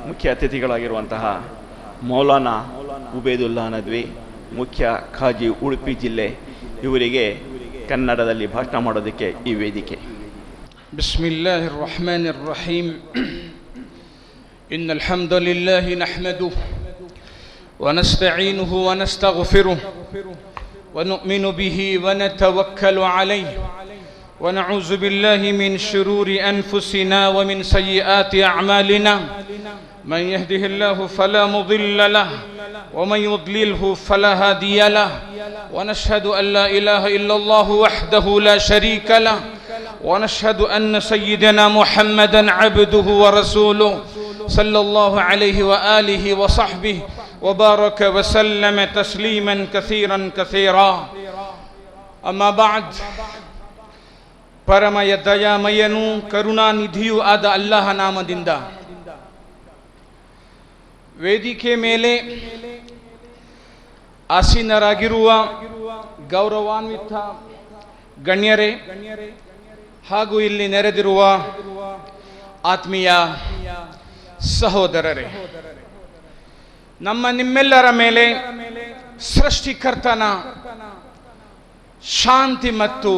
ಮುಖ್ಯ ಅತಿಥಿಗಳಾಗಿರುವಂತಹ ಮೌಲಾನಾ ಉಬೇದುಲ್ಲಾ ನದ್ವಿ, ಮುಖ್ಯ ಖಾಜಿ ಉಡುಪಿ ಜಿಲ್ಲೆ, ಇವರಿಗೆ ಕನ್ನಡದಲ್ಲಿ ಭಾಷಣ ಮಾಡೋದಕ್ಕೆ ಈ ವೇದಿಕೆ. ಬಿಸ್ಮಿಲ್ಲಾಹಿರ್ ರಹಮಾನಿರ್ ರಹೀಮ್. ಇನ್ನಲ್ ಹಮ್ದಲಿಲ್ಲಾಹಿ ನಹ್ಮದುಹು ವ ನಸ್ತഈನುಹು ವ ನಸ್ತಗ್ಫಿರುಹು ವ ನು'ಮಿನು ಬಿಹಿ ವ ನತವಕ್ಕಲು ಅಲೈಹಿ ವ ನಅೂಜು ಬಿಲ್ಲಾಹಿ ಮಿನ್ ಶುರೂರಿ ಅನ್ಫುಸಿನಾ ವ ಮಿನ್ ಸಯ್ಯಿಆತಿ ಅಅಮಾಲಿನಾ. من يهده الله فلا مضل له ومن يضلله فلا هادي له ونشهد أن لا إله إلا الله وحده لا شريك له ونشهد أن سيدنا محمدا عبده ورسوله صلى الله عليه وآله وصحبه وبارك وسلم تسليما كثيرا كثيرا. أما بعد, ಪರಮಯ ದಯಾಮಯನೂ ಕರುಣಾನಿಧಿಯೂ ಆದ ಅಲ್ಲಾಹ ನಾಮದಿಂದ ವೇದಿಕೆ ಮೇಲೆ ಆಸೀನರಾಗಿರುವ ಗೌರವಾನ್ವಿತ ಗಣ್ಯರೇ ಹಾಗೂ ಇಲ್ಲಿ ನೆರೆದಿರುವ ಆತ್ಮೀಯ ಸಹೋದರರೇ, ನಿಮ್ಮೆಲ್ಲರ ಮೇಲೆ ಸೃಷ್ಟಿಕರ್ತನ ಶಾಂತಿ ಮತ್ತು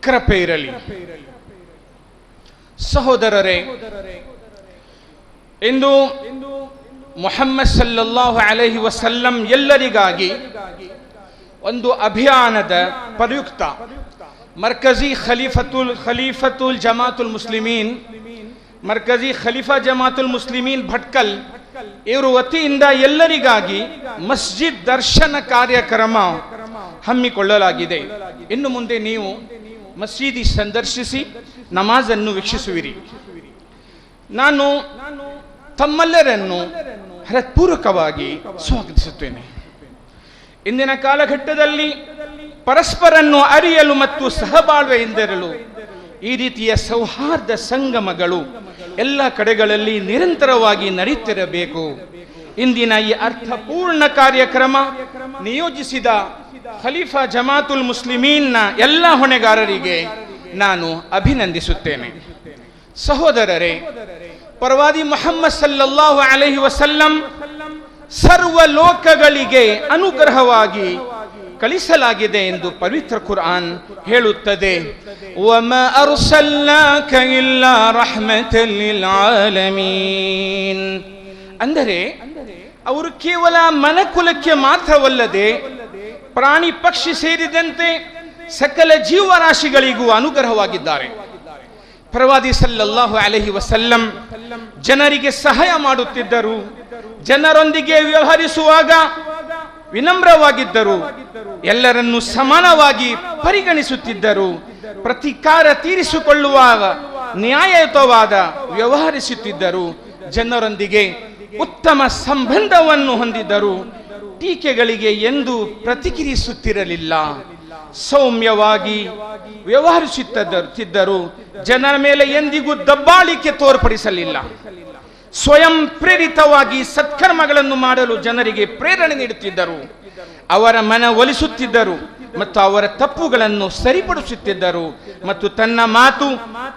ಕೃಪೆ ಇರಲಿ. ಸಹೋದರರೇ, ಇಂದು ಮುಹಮ್ಮದ್ ಸಲ್ಲಲ್ಲಾಹು ಅಲೈಹಿ ವಸಲ್ಲಂ ಎಲ್ಲರಿಗಾಗಿ ಒಂದು ಅಭಿಯಾನದ ಪ್ರಯುಕ್ತ ಮರ್ಕಜಿ ಖಲೀಫತುಲ್ ಜಮಾತುಲ್ ಮುಸ್ಲಿಮೀನ್, ಮರ್ಕಜಿ ಖಲೀಫಾ ಜಮಾತುಲ್ ಮುಸ್ಲಿಮೀನ್ ಭಟ್ಕಲ್ ಇವರ ವತಿಯಿಂದ ಎಲ್ಲರಿಗಾಗಿ ಮಸ್ಜಿದ್ ದರ್ಶನ ಕಾರ್ಯಕ್ರಮ ಹಮ್ಮಿಕೊಳ್ಳಲಾಗಿದೆ. ಇನ್ನು ಮುಂದೆ ನೀವು ಮಸೀದಿ ಸಂದರ್ಶಿಸಿ ನಮಾಜನ್ನು ವೀಕ್ಷಿಸುವಿರಿ. ನಾನು ತಮ್ಮೆಲ್ಲರನ್ನು ಹೃತ್ಪೂರ್ವಕವಾಗಿ ಸ್ವಾಗತಿಸುತ್ತೇನೆ. ಇಂದಿನ ಕಾಲಘಟ್ಟದಲ್ಲಿ ಪರಸ್ಪರನ್ನು ಅರಿಯಲು ಮತ್ತು ಸಹಬಾಳ್ವೆಯಿಂದಿರಲು ಈ ರೀತಿಯ ಸೌಹಾರ್ದ ಸಂಗಮಗಳು ಎಲ್ಲ ಕಡೆಗಳಲ್ಲಿ ನಿರಂತರವಾಗಿ ನಡೆಯುತ್ತಿರಬೇಕು. ಇಂದಿನ ಈ ಅರ್ಥಪೂರ್ಣ ಕಾರ್ಯಕ್ರಮ ನಿಯೋಜಿಸಿದ ಖಲೀಫಾ ಜಮಾತುಲ್ ಮುಸ್ಲಿಮೀನ್ನ ಎಲ್ಲ ಹೊಣೆಗಾರರಿಗೆ ನಾನು ಅಭಿನಂದಿಸುತ್ತೇನೆ. ಸಹೋದರರೇ, ಪ್ರವಾದಿ ಮುಹಮ್ಮದ್ ಸಲ್ಲಲ್ಲಾಹು ಅಲೈಹಿ ವಸಲ್ಲಂ ಸರ್ವ ಲೋಕಗಳಿಗೆ ಅನುಗ್ರಹವಾಗಿ ಕಳಿಸಲಾಗಿದೆ ಎಂದು ಪವಿತ್ರ ಕುರ್ಆನ್ ಹೇಳುತ್ತದೆ. ವಮಾ ಅರ್ಸಲ್ನಾಕ ಇಲ್ಲಾ ರಹ್ಮತಲ್ ಲಿಲ್ ಆಲಮೀನ್. ಅಂದರೆ ಅವರು ಕೇವಲ ಮನುಕುಲಕ್ಕೆ ಮಾತ್ರವಲ್ಲದೆ ಪ್ರಾಣಿ ಪಕ್ಷಿ ಸೇರಿದಂತೆ ಸಕಲ ಜೀವರಾಶಿಗಳಿಗೂ ಅನುಗ್ರಹವಾಗಿದ್ದಾರೆ. ಪ್ರವಾದಿ ಸಲ್ಲಲ್ಲಾಹು ಅಲೈಹಿ ವಸಲ್ಲಂ ಜನರಿಗೆ ಸಹಾಯ ಮಾಡುತ್ತಿದ್ದರು, ಜನರೊಂದಿಗೆ ವ್ಯವಹರಿಸುವಾಗ ವಿನಮ್ರವಾಗಿದ್ದರು, ಎಲ್ಲರನ್ನೂ ಸಮಾನವಾಗಿ ಪರಿಗಣಿಸುತ್ತಿದ್ದರು, ಪ್ರತೀಕಾರ ತೀರಿಸಿಕೊಳ್ಳುವಾಗ ನ್ಯಾಯಯುತವಾದ ವ್ಯವಹರಿಸುತ್ತಿದ್ದರು, ಜನರೊಂದಿಗೆ ಉತ್ತಮ ಸಂಬಂಧವನ್ನು ಹೊಂದಿದ್ದರು, ಟೀಕೆಗಳಿಗೆ ಎಂದೂ ಪ್ರತಿಕ್ರಿಯಿಸುತ್ತಿರಲಿಲ್ಲ, ಸೌಮ್ಯವಾಗಿ ವ್ಯವಹರಿಸುತ್ತಿದ್ದರು, ಜನರ ಮೇಲೆ ಎಂದಿಗೂ ದಬ್ಬಾಳಿಕೆ ತೋರ್ಪಡಿಸಲಿಲ್ಲ, ಸ್ವಯಂ ಪ್ರೇರಿತವಾಗಿ ಸತ್ಕರ್ಮಗಳನ್ನು ಮಾಡಲು ಜನರಿಗೆ ಪ್ರೇರಣೆ ನೀಡುತ್ತಿದ್ದರು, ಅವರ ಮನ ಒಲಿಸುತ್ತಿದ್ದರು ಮತ್ತು ಅವರ ತಪ್ಪುಗಳನ್ನು ಸರಿಪಡಿಸುತ್ತಿದ್ದರು ಮತ್ತು ತನ್ನ ಮಾತು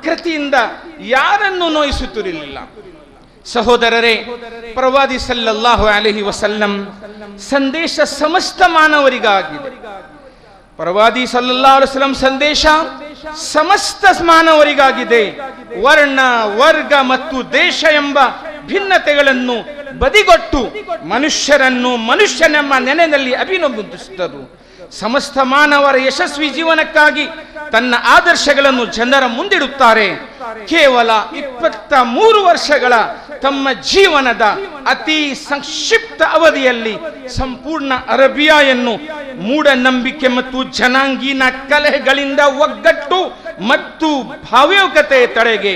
ಕೃತಿಯಿಂದ ಯಾರನ್ನೂ ನೋಯಿಸುತ್ತಿರಲಿಲ್ಲ. ಸಹೋದರರೇ, ಪ್ರವಾದಿ ಸಲ್ಲಲ್ಲಾಹು ಅಲೈಹಿ ವಸಲ್ಲಂ ಸಂದೇಶ ಸಮಸ್ತ ಮಾನವರಿಗಾಗಿದೆ. ಪ್ರವಾದಿ ಸಲ್ಲಲ್ಲಾಹು ಅಲೈಹಿ ವಸಲ್ಲಂ ಸಂದೇಶ ಸಮಸ್ತ ಮಾನವರಿಗಾಗಿದೆ. ವರ್ಣ, ವರ್ಗ ಮತ್ತು ದೇಶ ಎಂಬ ಭಿನ್ನತೆಗಳನ್ನು ಬದಿಗೊಟ್ಟು ಮನುಷ್ಯರನ್ನು ಮನುಷ್ಯನೆಂಬ ನೆನೆಯಲ್ಲಿ ಅಭಿನಂದಿಸಿದರು. ಸಮಸ್ತ ಮಾನವರ ಯಶಸ್ವಿ ಜೀವನಕ್ಕಾಗಿ ತನ್ನ ಆದರ್ಶಗಳನ್ನು ಜನರ ಮುಂದಿಡುತ್ತಾರೆ. ಕೇವಲ 23 ವರ್ಷಗಳ ತಮ್ಮ ಜೀವನದ ಅತಿ ಸಂಕ್ಷಿಪ್ತ ಅವಧಿಯಲ್ಲಿ ಸಂಪೂರ್ಣ ಅರೇಬಿಯಾವನ್ನು ಮೂಢನಂಬಿಕೆ ಮತ್ತು ಜನಾಂಗೀನ ಕಲಹಗಳಿಂದ ಒಗ್ಗಟ್ಟು ಮತ್ತು ಭಾವ್ಯಕತೆ ತಡೆಗೆ,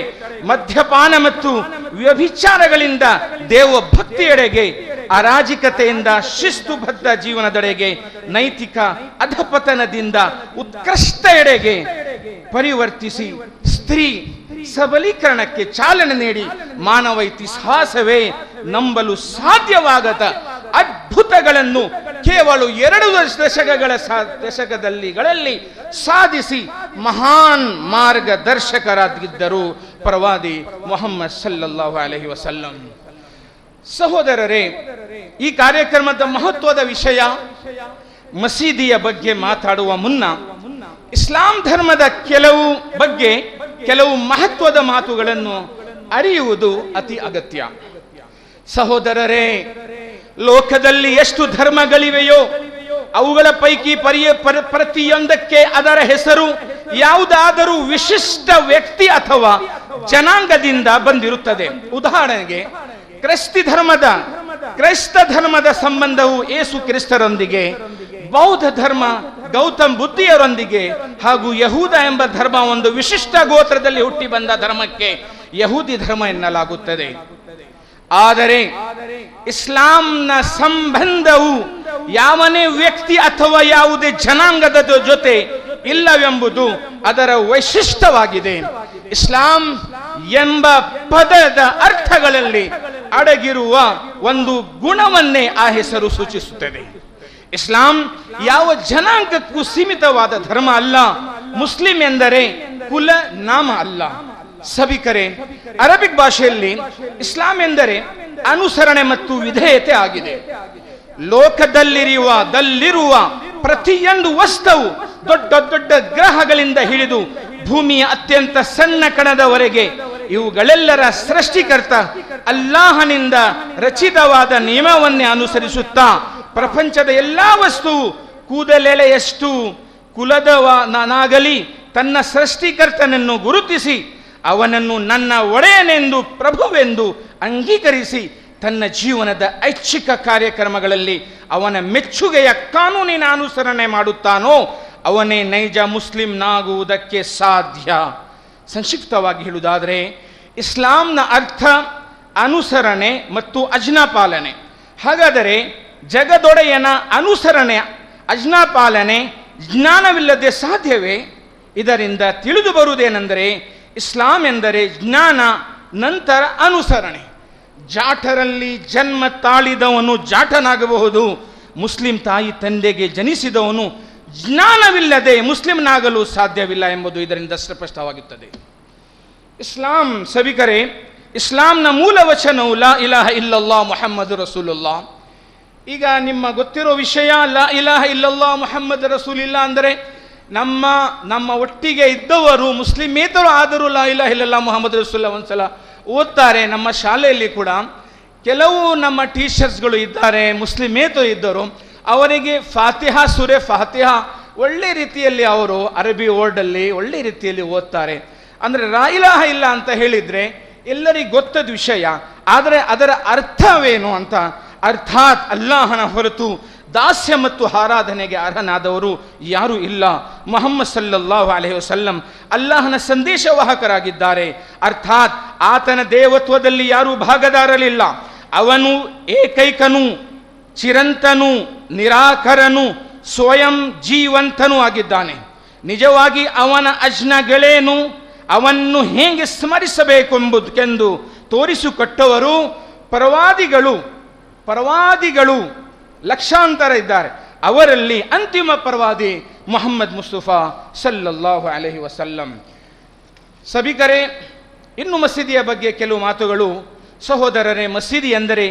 ಮದ್ಯಪಾನ ಮತ್ತು ವ್ಯಭಿಚಾರಗಳಿಂದ ದೇವಭಕ್ತಿಯೆಡೆಗೆ, ಅರಾಜಕತೆಯಿಂದ ಶಿಸ್ತುಬದ್ಧ ಜೀವನದೆಡೆಗೆ, ನೈತಿಕ ಅಧಪತನದಿಂದ ಉತ್ಕೃಷ್ಟ ಎಡೆಗೆ ಪರಿವರ್ತಿಸಿ ಸ್ತ್ರೀ ಸಬಲೀಕರಣಕ್ಕೆ ಚಾಲನೆ ನೀಡಿ ಮಾನವ ಇತಿಹಾಸವೇ ನಂಬಲು ಸಾಧ್ಯವಾಗದ ಅದ್ಭುತಗಳನ್ನು ಕೇವಲ 2 ದಶಕಗಳಲ್ಲಿ ಸಾಧಿಸಿ ಮಹಾನ್ ಮಾರ್ಗದರ್ಶಕರಾಗಿದ್ದರು. ಪ್ರವಾದಿ ಮುಹಮ್ಮದ್ ಸಲ್ಲಲ್ಲಾಹು ಅಲೈಹಿ ವಸಲ್ಲಂ. ಸಹೋದರರೇ, ಈ ಕಾರ್ಯಕ್ರಮದ ಮಹತ್ವದ ವಿಷಯ, ಮಸೀದಿಯ ಬಗ್ಗೆ ಮಾತಾಡುವ ಮುನ್ನ ಇಸ್ಲಾಂ ಧರ್ಮದ ಕೆಲವು ಮಹತ್ವದ ಮಾತುಗಳನ್ನು ಅರಿಯುವುದು ಅತಿ ಅಗತ್ಯ. ಸಹೋದರರೇ, ಲೋಕದಲ್ಲಿ ಎಷ್ಟು ಧರ್ಮಗಳಿವೆಯೋ ಅವುಗಳ ಪೈಕಿ ಪ್ರತಿಯೊಂದಕ್ಕೆ ಅದರ ಹೆಸರು ಯಾವುದಾದರೂ ವಿಶಿಷ್ಟ ವ್ಯಕ್ತಿ ಅಥವಾ ಜನಾಂಗದಿಂದ ಬಂದಿರುತ್ತದೆ. ಉದಾಹರಣೆಗೆ ಕ್ರೈಸ್ತ ಧರ್ಮದ ಸಂಬಂಧವು ಯೇಸು ಕ್ರಿಸ್ತರೊಂದಿಗೆ, ಬೌದ್ಧ ಧರ್ಮ ಗೌತಮ್ ಬುದ್ಧಿಯರೊಂದಿಗೆ, ಹಾಗೂ ಯಹೂದ ಎಂಬ ಧರ್ಮ ಒಂದು ವಿಶಿಷ್ಟ ಗೋತ್ರದಲ್ಲಿ ಹುಟ್ಟಿ ಬಂದ ಧರ್ಮಕ್ಕೆ ಯಹೂದಿ ಧರ್ಮ ಎನ್ನಲಾಗುತ್ತದೆ. ಆದರೆ ಇಸ್ಲಾಂನ ಸಂಬಂಧವು ಯಾವನೇ ವ್ಯಕ್ತಿ ಅಥವಾ ಯಾವುದೇ ಜನಾಂಗದ ಜೊತೆ ಇಲ್ಲವೆಂಬುದು ಅದರ ವೈಶಿಷ್ಟ್ಯವಾಗಿದೆ. ಇಸ್ಲಾಂ ಎಂಬ ಪದದ ಅರ್ಥಗಳಲ್ಲಿ ಅಡಗಿರುವ ಒಂದು ಗುಣವನ್ನೇ ಆ ಹೆಸರು ಸೂಚಿಸುತ್ತದೆ. ಇಸ್ಲಾಂ ಯಾವ ಜನಾಂಗಕ್ಕೂ ಸೀಮಿತವಾದ ಧರ್ಮ ಅಲ್ಲ. ಮುಸ್ಲಿಂ ಎಂದರೆ ಕುಲ ನಾಮ ಅಲ್ಲ. ಸಭಿಕರೇ, ಅರಬಿಕ್ ಭಾಷೆಯಲ್ಲಿ ಇಸ್ಲಾಂ ಎಂದರೆ ಅನುಸರಣೆ ಮತ್ತು ವಿಧೇಯತೆ ಆಗಿದೆ. ಲೋಕದಲ್ಲಿರುವ ಪ್ರತಿಯೊಂದು ವಸ್ತುವು ದೊಡ್ಡ ದೊಡ್ಡ ಗ್ರಹಗಳಿಂದ ಹಿಡಿದು ಭೂಮಿಯ ಅತ್ಯಂತ ಸಣ್ಣ ಕಣದವರೆಗೆ ಇವುಗಳೆಲ್ಲರ ಸೃಷ್ಟಿಕರ್ತ ಅಲ್ಲಾಹನಿಂದ ರಚಿತವಾದ ನಿಯಮವನ್ನೇ ಅನುಸರಿಸುತ್ತಾ ಪ್ರಪಂಚದ ಎಲ್ಲಾ ವಸ್ತುವು ಕೂದಲೆಳೆಯಷ್ಟು ಕುಲದವನಾಗಲಿ ತನ್ನ ಸೃಷ್ಟಿಕರ್ತನನ್ನು ಗುರುತಿಸಿ ಅವನನ್ನು ನನ್ನ ಒಡೆಯನೆಂದು ಪ್ರಭುವೆಂದು ಅಂಗೀಕರಿಸಿ ತನ್ನ ಜೀವನದ ಐಚ್ಛಿಕ ಕಾರ್ಯಕ್ರಮಗಳಲ್ಲಿ ಅವನ ಮೆಚ್ಚುಗೆಯ ಕಾನೂನಿನ ಅನುಸರಣೆ ಮಾಡುತ್ತಾನೋ ಅವನೇ ನೈಜ ಮುಸ್ಲಿಂನಾಗುವುದಕ್ಕೆ ಸಾಧ್ಯ. ಸಂಕ್ಷಿಪ್ತವಾಗಿ ಹೇಳುವುದಾದರೆ, ಇಸ್ಲಾಂನ ಅರ್ಥ ಅನುಸರಣೆ ಮತ್ತು ಅಜ್ಞಾಪಾಲನೆ. ಹಾಗಾದರೆ ಜಗದೊಡೆಯನ ಅನುಸರಣೆ ಅಜ್ಞಾಪಾಲನೆ ಜ್ಞಾನವಿಲ್ಲದೆ ಸಾಧ್ಯವೇ? ಇದರಿಂದ ತಿಳಿದು ಬರುವುದೇನೆಂದರೆ, ಇಸ್ಲಾಂ ಎಂದರೆ ಜ್ಞಾನ ನಂತರ ಅನುಸರಣೆ. ಜಾಟರಲ್ಲಿ ಜನ್ಮ ತಾಳಿದವನು ಜಾಟನಾಗಬಹುದು, ಮುಸ್ಲಿಂ ತಾಯಿ ತಂದೆಗೆ ಜನಿಸಿದವನು ಜ್ಞಾನವಿಲ್ಲದೆ ಮುಸ್ಲಿಂನಾಗಲು ಸಾಧ್ಯವಿಲ್ಲ ಎಂಬುದು ಇದರಿಂದ ಸ್ಪಷ್ಟವಾಗುತ್ತದೆ. ಇಸ್ಲಾಂ ಸಭಿಕರೇ, ಇಸ್ಲಾಂನ ಮೂಲ ವಚನವು ಲಾ ಇಲಾಹ ಇಲ್ಲಲ್ಲಾಹ್ ಮುಹಮ್ಮದ್ ರಸೂಲುಲ್ಲಾಹ್. ಈಗ ನಿಮ್ಮ ಗೊತ್ತಿರೋ ವಿಷಯ, ಲಾ ಇಲಾಹ ಇಲ್ಲಲ್ಲಾಹ್ ಮುಹಮ್ಮದ್ ರಸೂಲಿಲ್ಲಾ ಅಂದರೆ ನಮ್ಮ ಒಟ್ಟಿಗೆ ಇದ್ದವರು ಮುಸ್ಲಿಮೇತರು ಆದರೂ ಲಾ ಇಲಾಹ ಇಲ್ಲಲ್ಲಾಹ್ ಮುಹಮ್ಮದ್ ರಸೂಲುಲ್ಲಾಹ್ ಒಂದ್ಸಲ ಓದ್ತಾರೆ. ನಮ್ಮ ಶಾಲೆಯಲ್ಲಿ ಕೂಡ ಕೆಲವು ನಮ್ಮ ಟೀಚರ್ಸ್ಗಳು ಇದ್ದಾರೆ, ಮುಸ್ಲಿಮೇತರು ಇದ್ದರು. ಅವರಿಗೆ ಫಾತಿಹಾ ಸೂರೆ ಫಾತಿಹಾ ಒಳ್ಳೆ ರೀತಿಯಲ್ಲಿ ಅವರು ಅರಬಿ ವರ್ಡಲ್ಲಿ ಒಳ್ಳೆ ರೀತಿಯಲ್ಲಿ ಓದ್ತಾರೆ. ಅಂದರೆ ಲಾ ಇಲಾಹ ಇಲ್ಲ ಅಂತ ಹೇಳಿದರೆ ಎಲ್ಲರಿಗೂ ಗೊತ್ತದ ವಿಷಯ, ಆದರೆ ಅದರ ಅರ್ಥವೇನು ಅಂತ, ಅರ್ಥಾತ್ ಅಲ್ಲಾಹನ ಹೊರತು ದಾಸ್ಯ ಮತ್ತು ಆರಾಧನೆಗೆ ಅರ್ಹನಾದವರು ಯಾರೂ ಇಲ್ಲ. ಮುಹಮ್ಮದ್ ಸಲ್ಲಲ್ಲಾಹು ಅಲೈಹಿ ವಸಲ್ಲಂ ಅಲ್ಲಾಹನ ಸಂದೇಶವಾಹಕರಾಗಿದ್ದಾರೆ. ಅರ್ಥಾತ್ ಆತನ ದೇವತ್ವದಲ್ಲಿ ಯಾರೂ ಭಾಗದಾರಲಿಲ್ಲ. ಅವನು ಏಕೈಕನು, ಚಿರಂತನು, ನಿರಾಕರನು, ಸ್ವಯಂ ಜೀವಂತನೂ ಆಗಿದ್ದಾನೆ. ನಿಜವಾಗಿ ಅವನ ಅಜ್ಞಗಳೇನು, ಅವನ್ನು ಹೇಗೆ ಸ್ಮರಿಸಬೇಕೆಂಬುದಕ್ಕೆಂದು ತೋರಿಸಿಕೊಟ್ಟವರು ಪ್ರವಾದಿಗಳು ಲಕ್ಷಾಂತರ ಇದ್ದಾರೆ. ಅವರಲ್ಲಿ ಅಂತಿಮ ಪ್ರವಾದಿ ಮುಹಮ್ಮದ್ ಮುಸ್ತಫಾ ಸಲ್ಲಲ್ಲಾಹು ಅಲೈಹಿ ವಸಲ್ಲಂ. ಸಭಿಕರೇ, ಇನ್ನು ಮಸೀದಿಯ ಬಗ್ಗೆ ಕೆಲವು ಮಾತುಗಳು. ಸಹೋದರರೇ, ಮಸೀದಿ ಎಂದರೆ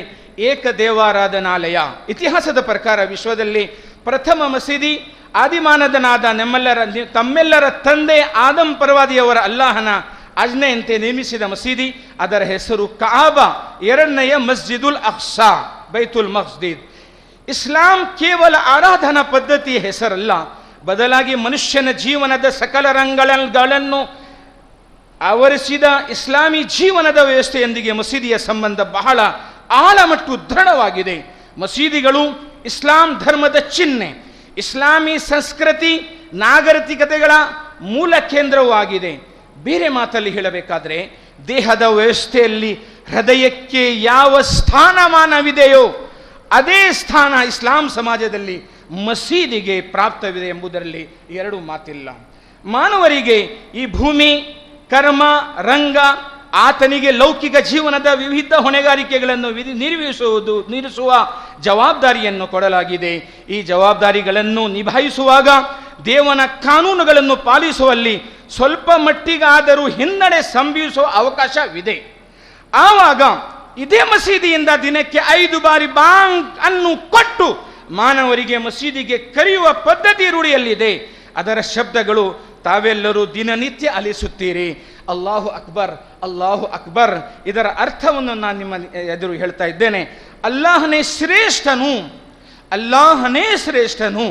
ಏಕ ದೇವಾರಾಧನಾಲಯ. ಇತಿಹಾಸದ ಪ್ರಕಾರ ವಿಶ್ವದಲ್ಲಿ ಪ್ರಥಮ ಮಸೀದಿ ಆದಿಮಾನದನಾದ ತಮ್ಮೆಲ್ಲರ ತಂದೆ ಆದಂ ಪ್ರವಾದಿಯವರ ಅಲ್ಲಾಹನ ಆಜ್ಞೆಯಂತೆ ನಿರ್ಮಿಸಿದ ಮಸೀದಿ. ಅದರ ಹೆಸರು ಕಾಬಾ, ಎರಡನೆಯ ಮಸ್ಜಿದುಲ್ ಅಕ್ಸಾ, ಬೈತುಲ್ ಮಸ್ಜಿದ್. ಇಸ್ಲಾಂ ಕೇವಲ ಆರಾಧನಾ ಪದ್ಧತಿಯ ಹೆಸರಲ್ಲ, ಬದಲಾಗಿ ಮನುಷ್ಯನ ಜೀವನದ ಸಕಲ ರಂಗಗಳನ್ನು ಆವರಿಸಿದ ಇಸ್ಲಾಮಿ ಜೀವನದ ವ್ಯವಸ್ಥೆಯೊಂದಿಗೆ ಮಸೀದಿಯ ಸಂಬಂಧ ಬಹಳ ಆಳ ಮತ್ತು ದೃಢವಾಗಿದೆ. ಮಸೀದಿಗಳು ಇಸ್ಲಾಂ ಧರ್ಮದ ಚಿಹ್ನೆ, ಇಸ್ಲಾಮಿ ಸಂಸ್ಕೃತಿ ನಾಗರಿಕತೆಗಳ ಮೂಲ ಕೇಂದ್ರವೂ ಆಗಿದೆ. ಬೇರೆ ಮಾತಲ್ಲಿ ಹೇಳಬೇಕಾದ್ರೆ, ದೇಹದ ವ್ಯವಸ್ಥೆಯಲ್ಲಿ ಹೃದಯಕ್ಕೆ ಯಾವ ಸ್ಥಾನಮಾನವಿದೆಯೋ ಅದೇ ಸ್ಥಾನ ಇಸ್ಲಾಂ ಸಮಾಜದಲ್ಲಿ ಮಸೀದಿಗೆ ಪ್ರಾಪ್ತವಿದೆ ಎಂಬುದರಲ್ಲಿ ಎರಡು ಮಾತಿಲ್ಲ. ಮಾನವರಿಗೆ ಈ ಭೂಮಿ, ಕರ್ಮ, ರಂಗ, ಆತನಿಗೆ ಲೌಕಿಕ ಜೀವನದ ವಿವಿಧ ಹೊಣೆಗಾರಿಕೆಗಳನ್ನು ನಿರ್ವಹಿಸುವ ಜವಾಬ್ದಾರಿಯನ್ನು ಕೊಡಲಾಗಿದೆ. ಈ ಜವಾಬ್ದಾರಿಗಳನ್ನು ನಿಭಾಯಿಸುವಾಗ ದೇವನ ಕಾನೂನುಗಳನ್ನು ಪಾಲಿಸುವಲ್ಲಿ ಸ್ವಲ್ಪ ಮಟ್ಟಿಗಾದರೂ ಹಿನ್ನಡೆ ಸಂಭವಿಸುವ ಅವಕಾಶವಿದೆ. ಆವಾಗ ಇದೇ ಮಸೀದಿಯಿಂದ ದಿನಕ್ಕೆ 5 ಬಾರಿ ಬಾಂಗ್ ಅನ್ನು ಕೊಟ್ಟು ಮಾನವರಿಗೆ ಮಸೀದಿಗೆ ಕರೆಯುವ ಪದ್ಧತಿ ರೂಢಿಯಲ್ಲಿದೆ. ಅದರ ಶಬ್ದಗಳು ತಾವೆಲ್ಲರೂ ದಿನನಿತ್ಯ ಆಲಿಸುತ್ತೀರಿ. ಅಲ್ಲಾಹು ಅಕ್ಬರ್, ಅಲ್ಲಾಹು ಅಕ್ಬರ್. ಇದರ ಅರ್ಥವನ್ನು ನಾನು ನಿಮ್ಮ ಎದುರು ಹೇಳ್ತಾ ಇದ್ದೇನೆ. ಅಲ್ಲಾಹನೇ ಶ್ರೇಷ್ಠನು, ಅಲ್ಲಾಹನೇ ಶ್ರೇಷ್ಠನು,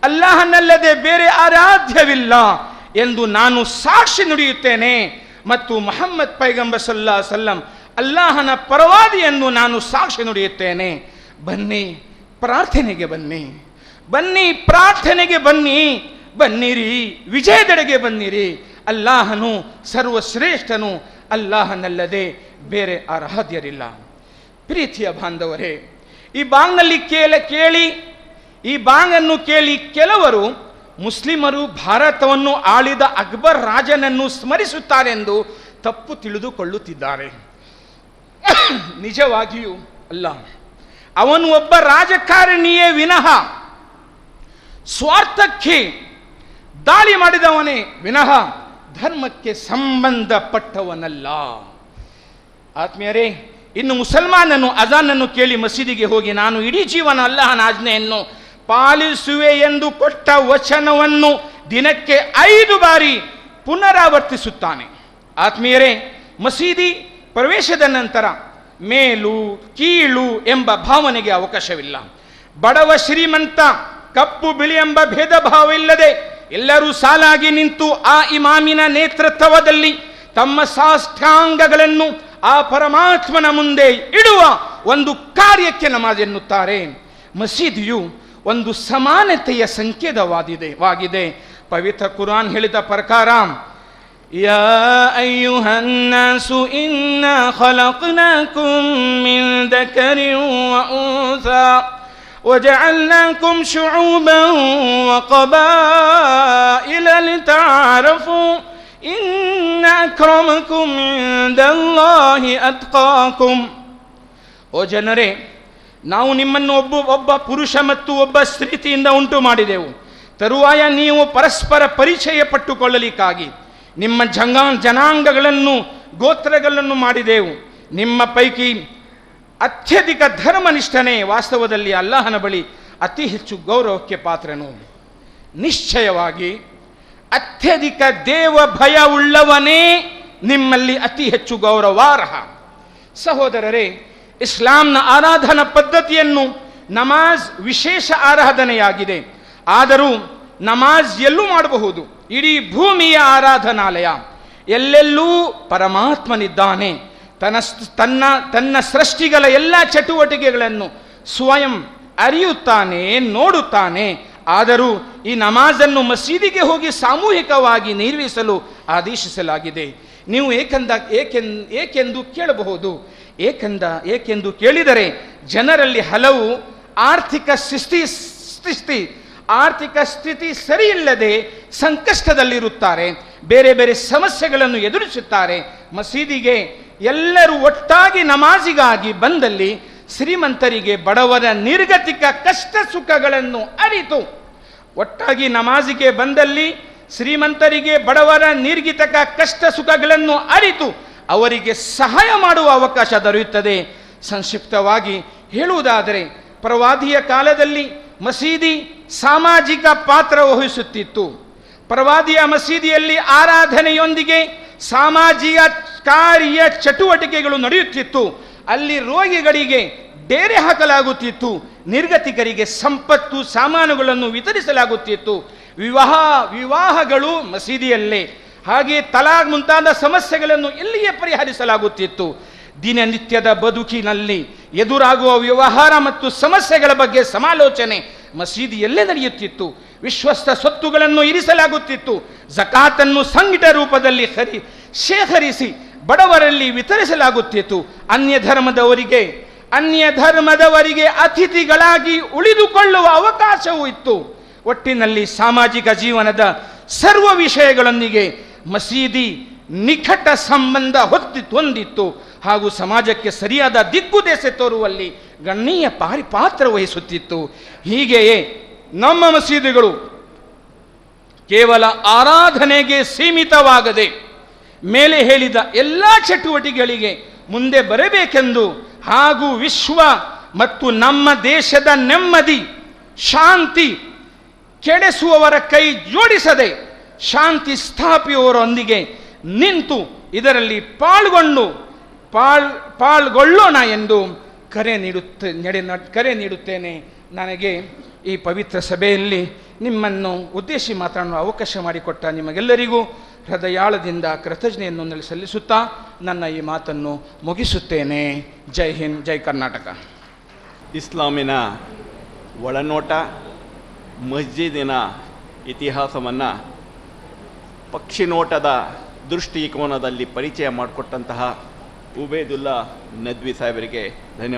ಅಲ್ಲಾಹನಲ್ಲದೆ ಬೇರೆ ಆರಾಧ್ಯವಿಲ್ಲ ಎಂದು ನಾನು ಸಾಕ್ಷಿ ನುಡಿಯುತ್ತೇನೆ ಮತ್ತು ಮುಹಮ್ಮದ್ ಪೈಗಂಬರ್ ಸಲ್ಲಲ್ಲಾಹು ಅಲೈಹಿ ವಸಲ್ಲಂ ಅಲ್ಲಾಹನ ಪರವಾದಿ ಎಂದು ನಾನು ಸಾಕ್ಷಿ ನುಡಿಯುತ್ತೇನೆ. ಬನ್ನಿ ಪ್ರಾರ್ಥನೆಗೆ ಬನ್ನಿ, ಬನ್ನಿ ಪ್ರಾರ್ಥನೆಗೆ ಬನ್ನಿ, ಬನ್ನಿರಿ ವಿಜಯದೆಡೆಗೆ ಬನ್ನಿರಿ. ಅಲ್ಲಾಹನು ಸರ್ವಶ್ರೇಷ್ಠನು, ಅಲ್ಲಾಹನಲ್ಲದೆ ಬೇರೆ ಆರಾಧ್ಯರಿಲ್ಲ. ಪ್ರೀತಿಯ ಬಾಂಧವರೇ, ಈ ಬಾಂಗ್ನಲ್ಲಿ ಕೇಳಿ ಈ ಬಾಂಗನ್ನು ಕೇಳಿ ಕೆಲವರು ಮುಸ್ಲಿಮರು ಭಾರತವನ್ನು ಆಳಿದ ಅಕ್ಬರ್ ರಾಜನನ್ನು ಸ್ಮರಿಸುತ್ತಾರೆಂದು ತಪ್ಪು ತಿಳಿದುಕೊಳ್ಳುತ್ತಿದ್ದಾರೆ. ನಿಜವಾಗಿಯೂ ಅಲ್ಲ. ಅವನು ಒಬ್ಬ ರಾಜಕಾರಣಿಯೇ ವಿನಃ ಸ್ವಾರ್ಥಕ್ಕೆ ದಾಳಿ ಮಾಡಿದವನೇ ವಿನಃ ಧರ್ಮಕ್ಕೆ ಸಂಬಂಧಪಟ್ಟವನಲ್ಲ. ಆತ್ಮೀಯರೇ, ಇನ್ನು ಮುಸಲ್ಮಾನನು ಅಜಾನನ್ನು ಕೇಳಿ ಮಸೀದಿಗೆ ಹೋಗಿ ನಾನು ಇಡೀ ಜೀವನ ಅಲ್ಲಾಹನ ಆಜ್ಞೆಯನ್ನು ಪಾಲಿಸುವೆ ಎಂದು ಕೊಟ್ಟ ವಚನವನ್ನು ದಿನಕ್ಕೆ 5 ಬಾರಿ ಪುನರಾವರ್ತಿಸುತ್ತಾನೆ. ಆತ್ಮೀಯರೇ, ಮಸೀದಿ ಪ್ರವೇಶದ ನಂತರ ಮೇಲು ಕೀಳು ಎಂಬ ಭಾವನೆಗೆ ಅವಕಾಶವಿಲ್ಲ. ಬಡವ ಶ್ರೀಮಂತ, ಕಪ್ಪು ಬಿಳಿ ಎಂಬ ಭೇದ ಭಾವವಿಲ್ಲದೆ ಎಲ್ಲರೂ ಸಾಲಾಗಿ ನಿಂತು ಆ ಇಮಾಮಿನ ನೇತೃತ್ವದಲ್ಲಿ ತಮ್ಮ ಸಾಷ್ಟಾಂಗಗಳನ್ನು ಆ ಪರಮಾತ್ಮನ ಮುಂದೆ ಇಡುವ ಒಂದು ಕಾರ್ಯಕ್ಕೆ ನಮಾಜ್ ಎನ್ನುತ್ತಾರೆ. ಮಸೀದಿಯು ಒಂದು ಸಮಾನತೆಯ ಸಂಕೇತವಾಗಿದೆ. ಪವಿತ್ರ ಕುರಾನ್ ಹೇಳಿದ ಪ್ರಕಾರ, ಯಾ ಅಯ್ಯುಹನ್ ನಾಸು ಇನ್ನಾ ಖಲಕ್ನಾಕುಂ ಮಿನ್ ದಕರಿನ್ ವ ಉನ್ಸಾ وجعلناكم شعوبا وقبائل لتعارفوا إن أكرمكم عند الله أتقاكم. ಓ ಜನರೇ, ನಾವು ನಿಮ್ಮನ್ನು ಒಬ್ಬ ಪುರುಷ ಮತ್ತು ಒಬ್ಬ ಸ್ತ್ರೀತಿಯಿಂದ ಉಂಟು ಮಾಡಿದೆವು. ತರುವಾಯ ನೀವು ಪರಸ್ಪರ ಪರಿಚಯ ಪಟ್ಟುಕೊಳ್ಳಲಿಕ್ಕಾಗಿ ನಿಮ್ಮ ಜನಾಂಗಗಳನ್ನು ಗೋತ್ರಗಳನ್ನು ಮಾಡಿದೆವು. ನಿಮ್ಮ ಪೈಕಿ ಅತ್ಯಧಿಕ ಧರ್ಮನಿಷ್ಠನೇ ವಾಸ್ತವದಲ್ಲಿ ಅಲ್ಲಾಹನ ಬಳಿ ಅತಿ ಹೆಚ್ಚು ಗೌರವಕ್ಕೆ ಪಾತ್ರನು. ನಿಶ್ಚಯವಾಗಿ ಅತ್ಯಧಿಕ ದೇವ ಭಯ ಉಳ್ಳವನೇ ನಿಮ್ಮಲ್ಲಿ ಅತಿ ಹೆಚ್ಚು ಗೌರವಾರ್ಹ. ಸಹೋದರರೇ, ಇಸ್ಲಾಂನ ಆರಾಧನಾ ಪದ್ಧತಿಯನ್ನು ನಮಾಜ್ ವಿಶೇಷ ಆರಾಧನೆಯಾಗಿದೆ. ಆದರೂ ನಮಾಜ್ ಎಲ್ಲೂ ಮಾಡಬಹುದು. ಇಡೀ ಭೂಮಿಯ ಆರಾಧನಾಲಯ. ಎಲ್ಲೆಲ್ಲೂ ಪರಮಾತ್ಮನಿದ್ದಾನೆ. ತನ್ನ ಸೃಷ್ಟಿಗಳ ಎಲ್ಲ ಚಟುವಟಿಕೆಗಳನ್ನು ಸ್ವಯಂ ಅರಿಯುತ್ತಾನೆ, ನೋಡುತ್ತಾನೆ. ಆದರೂ ಈ ನಮಾಜನ್ನು ಮಸೀದಿಗೆ ಹೋಗಿ ಸಾಮೂಹಿಕವಾಗಿ ನಿರ್ವಹಿಸಲು ಆದೇಶಿಸಲಾಗಿದೆ. ನೀವು ಏಕೆಂದು ಕೇಳಬಹುದು. ಏಕೆಂದು ಕೇಳಿದರೆ ಜನರಲ್ಲಿ ಹಲವು ಆರ್ಥಿಕ ಸ್ಥಿತಿ ಸರಿಯಿಲ್ಲದೆ ಸಂಕಷ್ಟದಲ್ಲಿರುತ್ತಾರೆ, ಬೇರೆ ಬೇರೆ ಸಮಸ್ಯೆಗಳನ್ನು ಎದುರಿಸುತ್ತಾರೆ. ಮಸೀದಿಗೆ ಎಲ್ಲರೂ ಒಟ್ಟಾಗಿ ನಮಾಜಿಗಾಗಿ ಬಂದಲ್ಲಿ ಶ್ರೀಮಂತರಿಗೆ ಬಡವರ ನಿರ್ಗತಿಕ ಕಷ್ಟ ಸುಖಗಳನ್ನು ಅರಿತು, ಒಟ್ಟಾಗಿ ನಮಾಜಿಗೆ ಬಂದಲ್ಲಿ ಶ್ರೀಮಂತರಿಗೆ ಬಡವರ ನಿರ್ಗತಿಕ ಕಷ್ಟ ಸುಖಗಳನ್ನು ಅರಿತು ಅವರಿಗೆ ಸಹಾಯ ಮಾಡುವ ಅವಕಾಶ ದೊರೆಯುತ್ತದೆ. ಸಂಕ್ಷಿಪ್ತವಾಗಿ ಹೇಳುವುದಾದರೆ, ಪ್ರವಾದಿಯ ಕಾಲದಲ್ಲಿ ಮಸೀದಿ ಸಾಮಾಜಿಕ ಪಾತ್ರ ವಹಿಸುತ್ತಿತ್ತು. ಪ್ರವಾದಿಯ ಮಸೀದಿಯಲ್ಲಿ ಆರಾಧನೆಯೊಂದಿಗೆ ಸಾಮಾಜಿಕ ಕಾರ್ಯ ಚಟುವಟಿಕೆಗಳು ನಡೆಯುತ್ತಿತ್ತು. ಅಲ್ಲಿ ರೋಗಿಗಳಿಗೆ ಡೇರೆ ಹಾಕಲಾಗುತ್ತಿತ್ತು, ನಿರ್ಗತಿಕರಿಗೆ ಸಂಪತ್ತು ಸಾಮಾನುಗಳನ್ನು ವಿತರಿಸಲಾಗುತ್ತಿತ್ತು. ವಿವಾಹಗಳು ಮಸೀದಿಯಲ್ಲೇ, ಹಾಗೆ ತಲಾಕ್ ಮುಂತಾದ ಸಮಸ್ಯೆಗಳನ್ನು ಇಲ್ಲಿಯೇ ಪರಿಹರಿಸಲಾಗುತ್ತಿತ್ತು. ದಿನನಿತ್ಯದ ಬದುಕಿನಲ್ಲಿ ಎದುರಾಗುವ ವ್ಯವಹಾರ ಮತ್ತು ಸಮಸ್ಯೆಗಳ ಬಗ್ಗೆ ಸಮಾಲೋಚನೆ ಮಸೀದಿಯಲ್ಲೇ ನಡೆಯುತ್ತಿತ್ತು. ವಿಶ್ವಸ್ತ ಸ್ವತ್ತುಗಳನ್ನು ಇರಿಸಲಾಗುತ್ತಿತ್ತು. ಜಕಾತನ್ನು ಸಂಘಟಿತ ರೂಪದಲ್ಲಿ ಶೇಖರಿಸಿ ಬಡವರಲ್ಲಿ ವಿತರಿಸಲಾಗುತ್ತಿತ್ತು. ಅನ್ಯ ಧರ್ಮದವರಿಗೆ ಅತಿಥಿಗಳಾಗಿ ಉಳಿದುಕೊಳ್ಳುವ ಅವಕಾಶವೂ ಇತ್ತು. ಒಟ್ಟಿನಲ್ಲಿ ಸಾಮಾಜಿಕ ಜೀವನದ ಸರ್ವ ವಿಷಯಗಳೊಂದಿಗೆ ಮಸೀದಿ ನಿಕಟ ಸಂಬಂಧ ಹೊಂದಿತ್ತು ಹಾಗೂ ಸಮಾಜಕ್ಕೆ ಸರಿಯಾದ ದಿಕ್ಕುದೇಸೆ ತೋರುವಲ್ಲಿ ಗಣನೀಯ ಪಾತ್ರ ವಹಿಸುತ್ತಿತ್ತು. ಹೀಗೆಯೇ ನಮ್ಮ ಮಸೀದಿಗಳು ಕೇವಲ ಆರಾಧನೆಗೆ ಸೀಮಿತವಾಗದೆ ಮೇಲೆ ಹೇಳಿದ ಎಲ್ಲ ಚಟುವಟಿಕೆಗಳಿಗೆ ಮುಂದೆ ಬರಬೇಕೆಂದು ಹಾಗೂ ವಿಶ್ವ ಮತ್ತು ನಮ್ಮ ದೇಶದ ನೆಮ್ಮದಿ ಶಾಂತಿ ಕೆಡಿಸುವವರ ಕೈ ಜೋಡಿಸದೆ ಶಾಂತಿ ಸ್ಥಾಪಿಸುವವರೊಂದಿಗೆ ನಿಂತು ಇದರಲ್ಲಿ ಪಾಲ್ಗೊಳ್ಳೋಣ ಎಂದು ಕರೆ ನೀಡುತ್ತೇನೆ. ನನಗೆ ಈ ಪವಿತ್ರ ಸಭೆಯಲ್ಲಿ ನಿಮ್ಮನ್ನು ಉದ್ದೇಶಿಸಿ ಮಾತನಾಡುವ ಅವಕಾಶ ಮಾಡಿಕೊಟ್ಟ ನಿಮಗೆಲ್ಲರಿಗೂ ಹೃದಯಾಳದಿಂದ ಕೃತಜ್ಞತೆಯನ್ನು ಸಲ್ಲಿಸುತ್ತಾ ನನ್ನ ಈ ಮಾತನ್ನು ಮುಗಿಸುತ್ತೇನೆ. ಜೈ ಹಿಂದ್, ಜೈ ಕರ್ನಾಟಕ. ಇಸ್ಲಾಮಿನ ಒಳನೋಟ, ಮಸ್ಜಿದಿನ ಇತಿಹಾಸವನ್ನು ಪಕ್ಷಿನೋಟದ ದೃಷ್ಟಿಕೋನದಲ್ಲಿ ಪರಿಚಯ ಮಾಡಿಕೊಟ್ಟಂತಹ ಉಬೇದುಲ್ಲಾ ನದ್ವಿ ಸಾಹೇಬರಿಗೆ ಧನ್ಯವಾದ.